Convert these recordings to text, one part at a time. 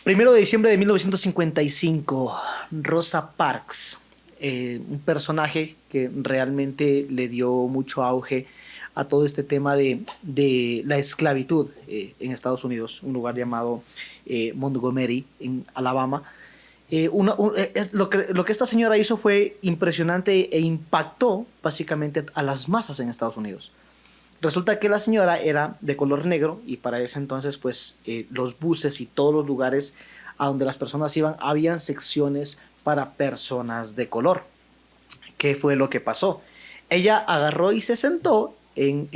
Primero de diciembre de 1955, Rosa Parks, un personaje que realmente le dio mucho auge a todo este tema de la esclavitud en Estados Unidos, un lugar llamado Montgomery, en Alabama. Lo que esta señora hizo fue impresionante e impactó básicamente a las masas en Estados Unidos. Resulta que la señora era de color negro y para ese entonces pues los buses y todos los lugares a donde las personas iban habían secciones para personas de color. ¿Qué fue lo que pasó? Ella agarró y se sentó en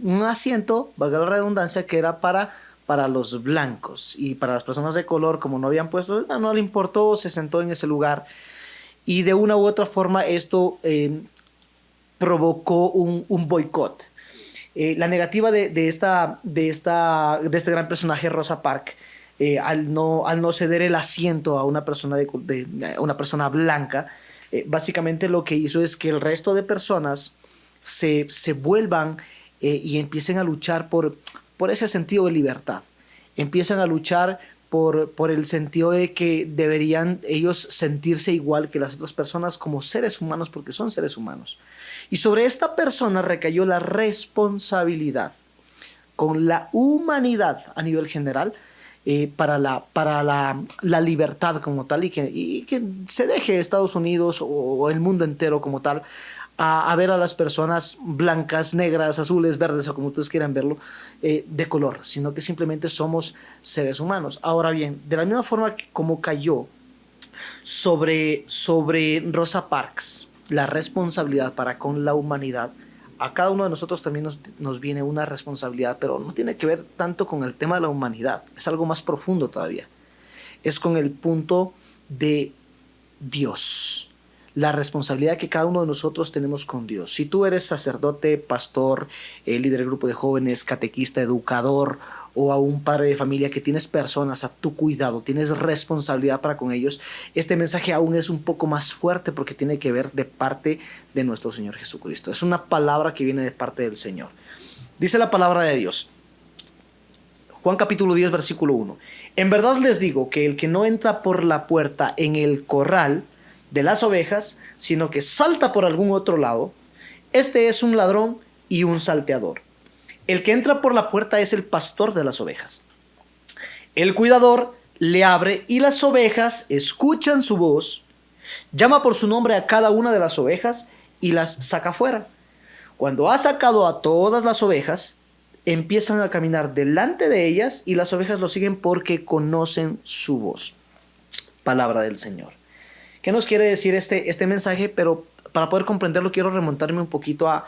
un asiento, valga la redundancia, que era para los blancos, y para las personas de color, como no habían puesto, no le importó, se sentó en ese lugar y de una u otra forma esto provocó un boicot. La negativa de este gran personaje, Rosa Parks, al no ceder el asiento a una persona, a una persona blanca, básicamente lo que hizo es que el resto de personas se vuelvan y empiecen a luchar por ese sentido de libertad. Empiezan a luchar por el sentido de que deberían ellos sentirse igual que las otras personas como seres humanos, porque son seres humanos. Y sobre esta persona recayó la responsabilidad con la humanidad a nivel general para la libertad como tal, y que se deje Estados Unidos o el mundo entero como tal a ver a las personas blancas, negras, azules, verdes o como ustedes quieran verlo, de color, sino que simplemente somos seres humanos. Ahora bien, de la misma forma que como cayó sobre Rosa Parks la responsabilidad para con la humanidad, a cada uno de nosotros también nos viene una responsabilidad, pero no tiene que ver tanto con el tema de la humanidad, es algo más profundo todavía. Es con el punto de Dios, la responsabilidad que cada uno de nosotros tenemos con Dios. Si tú eres sacerdote, pastor, líder de grupo de jóvenes, catequista, educador, o a un padre de familia que tienes personas a tu cuidado, tienes responsabilidad para con ellos, este mensaje aún es un poco más fuerte porque tiene que ver de parte de nuestro Señor Jesucristo. Es una palabra que viene de parte del Señor. Dice la palabra de Dios, Juan capítulo 10, versículo 1. En verdad les digo que el que no entra por la puerta en el corral de las ovejas, sino que salta por algún otro lado, este es un ladrón y un salteador. El que entra por la puerta es el pastor de las ovejas. El cuidador le abre y las ovejas escuchan su voz, llama por su nombre a cada una de las ovejas y las saca fuera. Cuando ha sacado a todas las ovejas, empiezan a caminar delante de ellas y las ovejas lo siguen porque conocen su voz. Palabra del Señor. ¿Qué nos quiere decir este mensaje? Pero para poder comprenderlo quiero remontarme un poquito a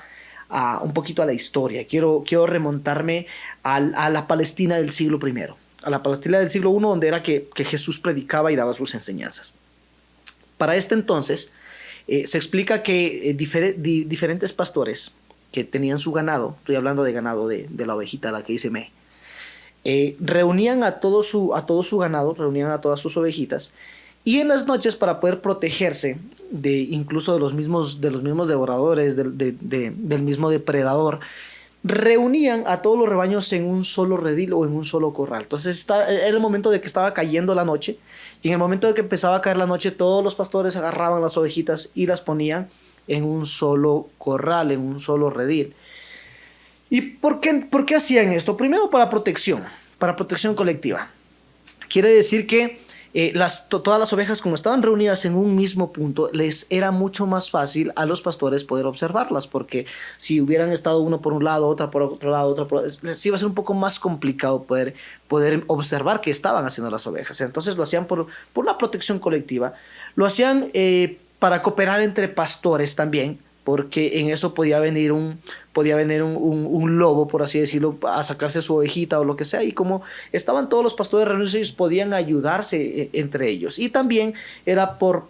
la historia. Quiero remontarme a la Palestina del siglo I, a la Palestina del siglo I, donde era que Jesús predicaba y daba sus enseñanzas. Para este entonces se explica que diferentes pastores que tenían su ganado, estoy hablando de ganado de la ovejita, la que dice me, reunían a todo su ganado, reunían a todas sus ovejitas, y en las noches, para poder protegerse incluso de los mismos devoradores, del mismo depredador, reunían a todos los rebaños en un solo redil o en un solo corral. Entonces era el momento de que estaba cayendo la noche, y en el momento de que empezaba a caer la noche, todos los pastores agarraban las ovejitas y las ponían en un solo corral, en un solo redil. ¿Y por qué hacían esto? Primero, para protección colectiva. Quiere decir que todas las ovejas, como estaban reunidas en un mismo punto, les era mucho más fácil a los pastores poder observarlas, porque si hubieran estado uno por un lado, otra por otro lado, les iba a ser un poco más complicado poder observar qué estaban haciendo las ovejas. Entonces lo hacían por una protección colectiva, lo hacían para cooperar entre pastores también, porque en eso podía venir un lobo, por así decirlo, a sacarse su ovejita o lo que sea, y como estaban todos los pastores reunidos, ellos podían ayudarse entre ellos. Y también era por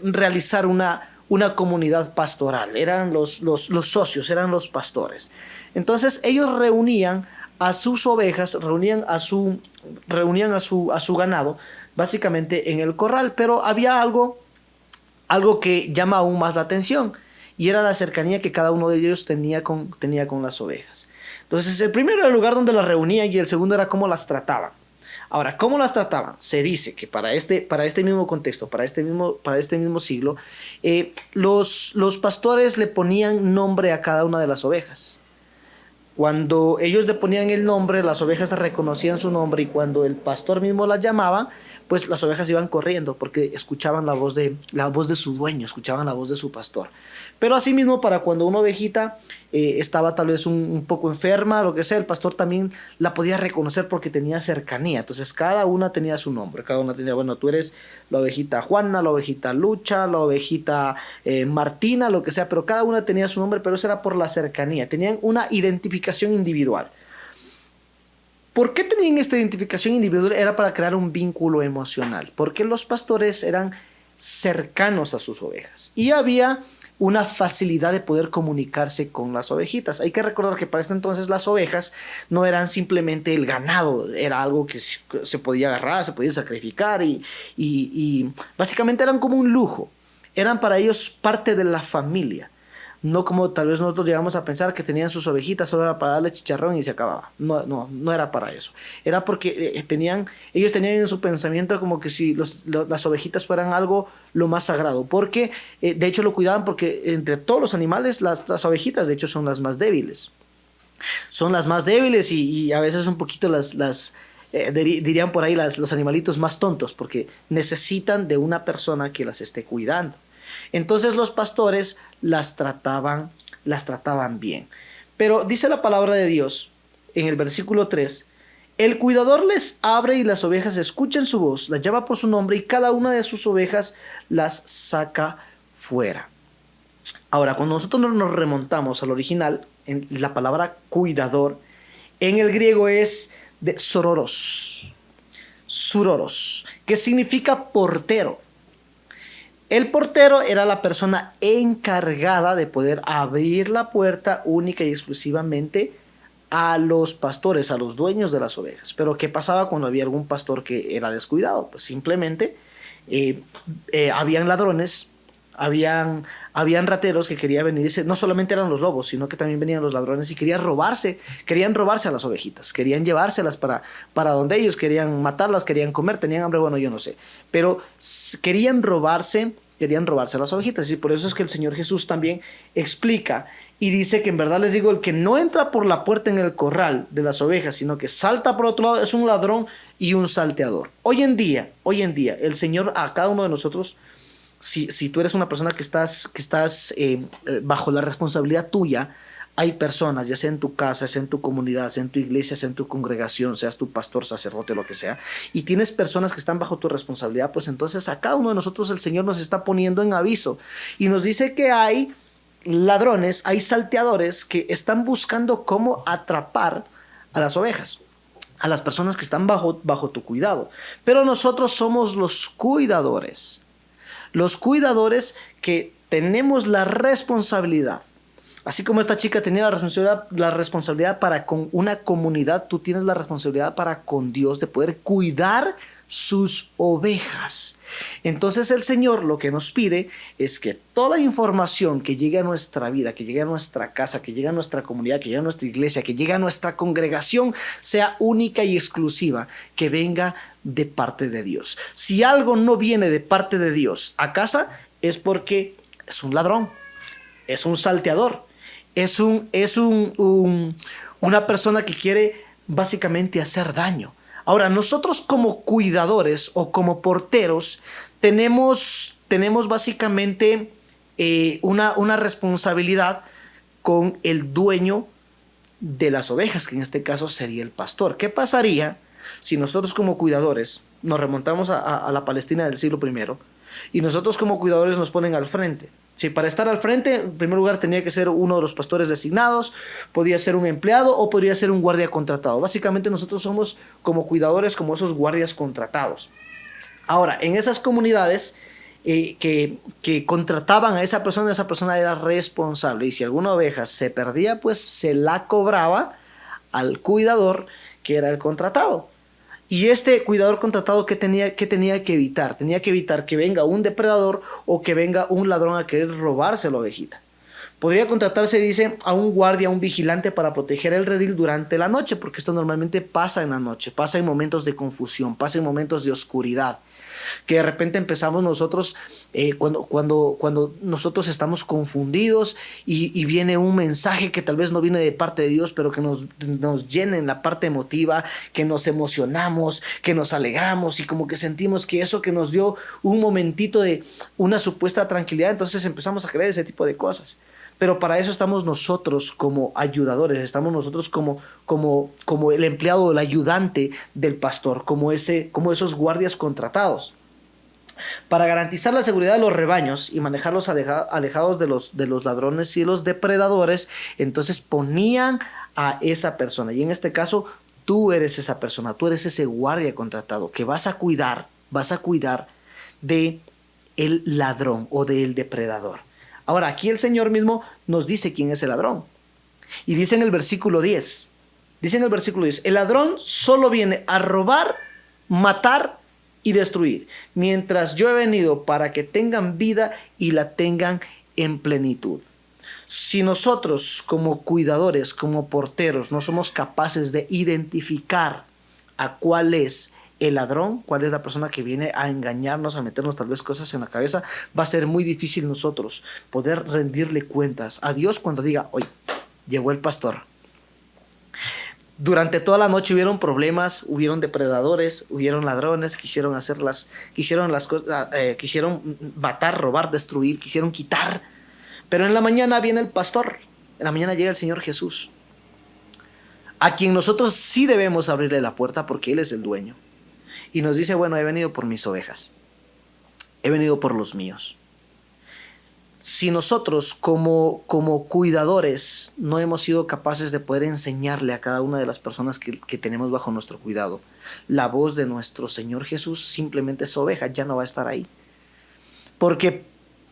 realizar una comunidad pastoral, eran los socios, eran los pastores. Entonces ellos reunían a sus ovejas, reunían a su ganado, básicamente en el corral, pero había algo que llama aún más la atención, y era la cercanía que cada uno de ellos tenía con las ovejas. Entonces el primero era el lugar donde las reunían y el segundo era cómo las trataban. Ahora, ¿cómo las trataban? Se dice que para este mismo contexto, para este mismo siglo, los pastores le ponían nombre a cada una de las ovejas. Cuando ellos le ponían el nombre, las ovejas reconocían su nombre, y cuando el pastor mismo las llamaba, pues las ovejas iban corriendo porque escuchaban la voz de su dueño, escuchaban la voz de su pastor. Pero asimismo, para cuando una ovejita estaba tal vez un poco enferma, lo que sea, el pastor también la podía reconocer porque tenía cercanía. Entonces cada una tenía su nombre, cada una tenía, bueno, tú eres la ovejita Juana, la ovejita Lucha, la ovejita Martina, lo que sea, pero cada una tenía su nombre, pero eso era por la cercanía, tenían una identificación individual. ¿Por qué tenían esta identificación individual? Era para crear un vínculo emocional, porque los pastores eran cercanos a sus ovejas y había una facilidad de poder comunicarse con las ovejitas. Hay que recordar que para este entonces las ovejas no eran simplemente el ganado, era algo que se podía agarrar, se podía sacrificar y básicamente eran como un lujo, eran para ellos parte de la familia. No como tal vez nosotros llegamos a pensar que tenían sus ovejitas, solo era para darle chicharrón y se acababa. No era para eso. Era porque ellos tenían en su pensamiento como que si las ovejitas fueran algo lo más sagrado. Porque, de hecho, lo cuidaban porque entre todos los animales, las ovejitas, de hecho, son las más débiles. Son las más débiles y a veces un poquito dirían por ahí los animalitos más tontos, porque necesitan de una persona que las esté cuidando. Entonces los pastores las trataban bien. Pero dice la palabra de Dios en el versículo 3, el cuidador les abre y las ovejas escuchan su voz, las llama por su nombre y cada una de sus ovejas las saca fuera. Ahora, cuando nosotros nos remontamos al original, en la palabra cuidador, en el griego es de suroros, que significa portero. El portero era la persona encargada de poder abrir la puerta única y exclusivamente a los pastores, a los dueños de las ovejas. Pero ¿qué pasaba cuando había algún pastor que era descuidado? Pues simplemente habían ladrones, habían rateros que querían venirse. No solamente eran los lobos, sino que también venían los ladrones y querían robarse a las ovejitas, querían llevárselas para donde ellos, querían matarlas, querían comer, tenían hambre, bueno, yo no sé, pero querían robarse a las ovejitas. Y por eso es que el Señor Jesús también explica y dice que en verdad les digo, el que no entra por la puerta en el corral de las ovejas, sino que salta por otro lado, es un ladrón y un salteador. Hoy en día, el Señor a cada uno de nosotros, si tú eres una persona que estás bajo la responsabilidad tuya, hay personas, ya sea en tu casa, sea en tu comunidad, sea en tu iglesia, sea en tu congregación, seas tu pastor, sacerdote, lo que sea, y tienes personas que están bajo tu responsabilidad, pues entonces a cada uno de nosotros el Señor nos está poniendo en aviso y nos dice que hay ladrones, hay salteadores que están buscando cómo atrapar a las ovejas, a las personas que están bajo tu cuidado. Pero nosotros somos los cuidadores que tenemos la responsabilidad. Así como esta chica tenía la responsabilidad para con una comunidad, tú tienes la responsabilidad para con Dios de poder cuidar sus ovejas. Entonces el Señor lo que nos pide es que toda información que llegue a nuestra vida, que llegue a nuestra casa, que llegue a nuestra comunidad, que llegue a nuestra iglesia, que llegue a nuestra congregación, sea única y exclusiva, que venga de parte de Dios. Si algo no viene de parte de Dios a casa, es porque es un ladrón, es un salteador, es una persona que quiere básicamente hacer daño. Ahora, nosotros como cuidadores o como porteros tenemos básicamente una responsabilidad con el dueño de las ovejas, que en este caso sería el pastor. ¿Qué pasaría si nosotros como cuidadores nos remontamos a la Palestina del siglo I y nosotros como cuidadores nos ponen al frente? Si para estar al frente, en primer lugar, tenía que ser uno de los pastores designados, podía ser un empleado o podría ser un guardia contratado. Básicamente nosotros somos como cuidadores, como esos guardias contratados. Ahora, en esas comunidades que contrataban a esa persona era responsable. Y si alguna oveja se perdía, pues se la cobraba al cuidador que era el contratado. Y este cuidador contratado, ¿qué tenía que evitar? Tenía que evitar que venga un depredador o que venga un ladrón a querer robarse la ovejita. Podría contratarse, dice, a un guardia, a un vigilante para proteger el redil durante la noche, porque esto normalmente pasa en la noche, pasa en momentos de confusión, pasa en momentos de oscuridad, que de repente empezamos nosotros, cuando nosotros estamos confundidos y viene un mensaje que tal vez no viene de parte de Dios, pero que nos llena en la parte emotiva, que nos emocionamos, que nos alegramos y como que sentimos que eso que nos dio un momentito de una supuesta tranquilidad, entonces empezamos a creer ese tipo de cosas. Pero para eso estamos nosotros como ayudadores, estamos nosotros como el empleado, el ayudante del pastor, como esos guardias contratados. Para garantizar la seguridad de los rebaños y manejarlos alejados de los ladrones y los depredadores, entonces ponían a esa persona. Y en este caso, tú eres esa persona, tú eres ese guardia contratado que vas a cuidar de el ladrón o del depredador. Ahora, aquí el Señor mismo nos dice quién es el ladrón. Y dice en el versículo 10, el ladrón solo viene a robar, matar y destruir, mientras yo he venido para que tengan vida y la tengan en plenitud. Si nosotros como cuidadores, como porteros, no somos capaces de identificar a cuál es el ladrón, cuál es la persona que viene a engañarnos, a meternos tal vez cosas en la cabeza, va a ser muy difícil nosotros poder rendirle cuentas a Dios cuando diga, oye, llegó el pastor. Durante toda la noche hubieron problemas, hubieron depredadores, hubieron ladrones, quisieron matar, robar, destruir, quisieron quitar. Pero en la mañana viene el pastor, en la mañana llega el Señor Jesús, a quien nosotros sí debemos abrirle la puerta porque Él es el dueño. Y nos dice, bueno, he venido por mis ovejas, he venido por los míos. Si nosotros como cuidadores no hemos sido capaces de poder enseñarle a cada una de las personas que tenemos bajo nuestro cuidado la voz de nuestro Señor Jesús, simplemente esa oveja ya no va a estar ahí. Porque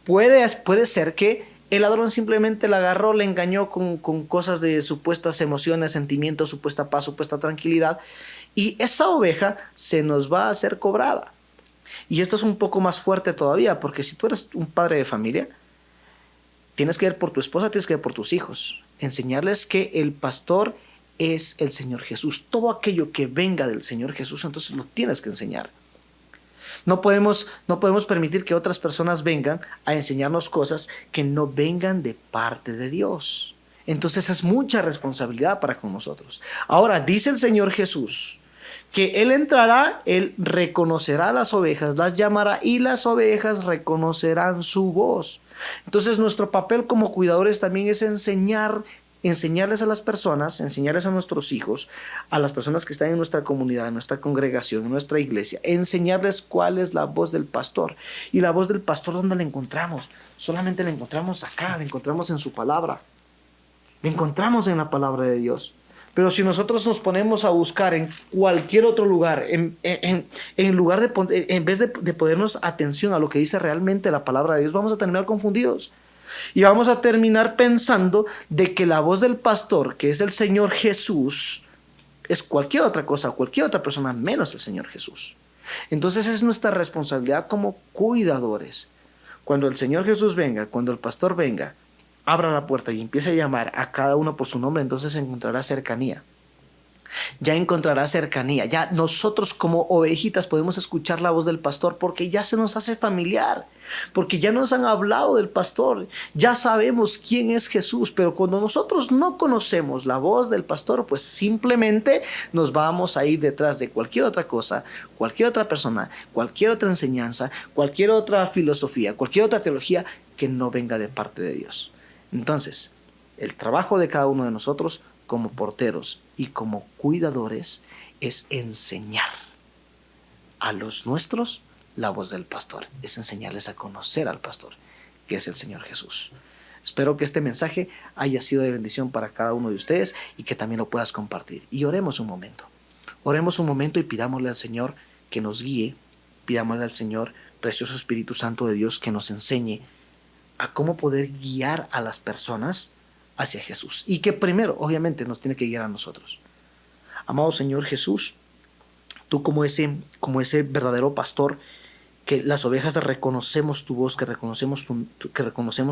puede ser que el ladrón simplemente la agarró, le engañó con cosas de supuestas emociones, sentimientos, supuesta paz, supuesta tranquilidad, y esa oveja se nos va a hacer cobrada. Y esto es un poco más fuerte todavía, porque si tú eres un padre de familia, tienes que ver por tu esposa, tienes que ver por tus hijos. Enseñarles que el pastor es el Señor Jesús. Todo aquello que venga del Señor Jesús, entonces lo tienes que enseñar. No podemos permitir que otras personas vengan a enseñarnos cosas que no vengan de parte de Dios. Entonces es mucha responsabilidad para con nosotros. Ahora, dice el Señor Jesús que Él entrará, Él reconocerá las ovejas, las llamará y las ovejas reconocerán su voz. Entonces nuestro papel como cuidadores también es enseñarles a las personas, enseñarles a nuestros hijos, a las personas que están en nuestra comunidad, en nuestra congregación, en nuestra iglesia, enseñarles cuál es la voz del pastor. Y la voz del pastor, ¿dónde la encontramos? Solamente la encontramos acá, la encontramos en su palabra, la encontramos en la palabra de Dios. Pero si nosotros nos ponemos a buscar en cualquier otro lugar, en vez de ponernos atención a lo que dice realmente la palabra de Dios, vamos a terminar confundidos. Y vamos a terminar pensando de que la voz del pastor, que es el Señor Jesús, es cualquier otra cosa, cualquier otra persona menos el Señor Jesús. Entonces es nuestra responsabilidad como cuidadores. Cuando el Señor Jesús venga, cuando el pastor venga, abra la puerta y empiece a llamar a cada uno por su nombre, entonces encontrará cercanía. Ya encontrará cercanía. Ya nosotros como ovejitas podemos escuchar la voz del pastor porque ya se nos hace familiar, porque ya nos han hablado del pastor, ya sabemos quién es Jesús. Pero cuando nosotros no conocemos la voz del pastor, pues simplemente nos vamos a ir detrás de cualquier otra cosa, cualquier otra persona, cualquier otra enseñanza, cualquier otra filosofía, cualquier otra teología que no venga de parte de Dios. Entonces, el trabajo de cada uno de nosotros como porteros y como cuidadores es enseñar a los nuestros la voz del pastor, es enseñarles a conocer al pastor, que es el Señor Jesús. Espero que este mensaje haya sido de bendición para cada uno de ustedes y que también lo puedas compartir. Y oremos un momento y pidámosle al Señor que nos guíe, pidámosle al Señor, precioso Espíritu Santo de Dios, que nos enseñe a cómo poder guiar a las personas hacia Jesús. Y que primero, obviamente, nos tiene que guiar a nosotros. Amado Señor Jesús, tú como ese verdadero pastor que las ovejas reconocemos tu voz, que reconocemos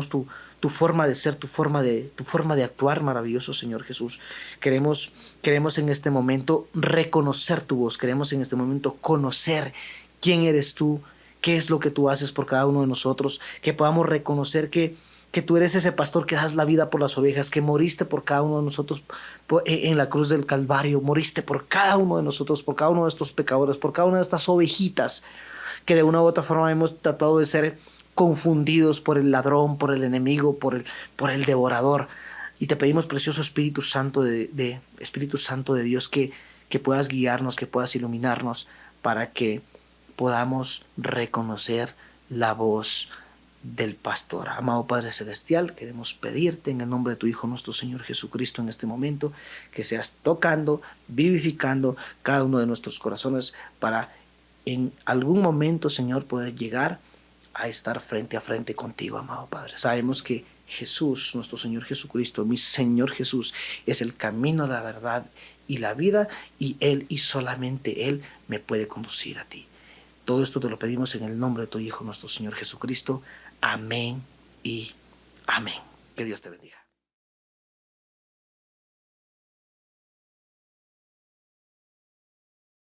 tu forma de ser, tu forma de actuar, maravilloso Señor Jesús. Queremos en este momento reconocer tu voz, queremos en este momento conocer quién eres tú, qué es lo que tú haces por cada uno de nosotros, que podamos reconocer que tú eres ese pastor que das la vida por las ovejas, que moriste por cada uno de nosotros en la cruz del Calvario, moriste por cada uno de nosotros, por cada uno de estos pecadores, por cada una de estas ovejitas que de una u otra forma hemos tratado de ser confundidos por el ladrón, por el enemigo, por el devorador. Y te pedimos, precioso Espíritu Santo Espíritu Santo de Dios, que puedas guiarnos, que puedas iluminarnos para que podamos reconocer la voz del pastor. Amado Padre Celestial, queremos pedirte en el nombre de tu Hijo nuestro Señor Jesucristo en este momento que seas tocando, vivificando cada uno de nuestros corazones para en algún momento, Señor, poder llegar a estar frente a frente contigo, amado Padre. Sabemos que Jesús, nuestro Señor Jesucristo, mi Señor Jesús, es el camino, la verdad y la vida, y Él y solamente Él me puede conducir a ti. Todo esto te lo pedimos en el nombre de tu Hijo, nuestro Señor Jesucristo. Amén y amén. Que Dios te bendiga.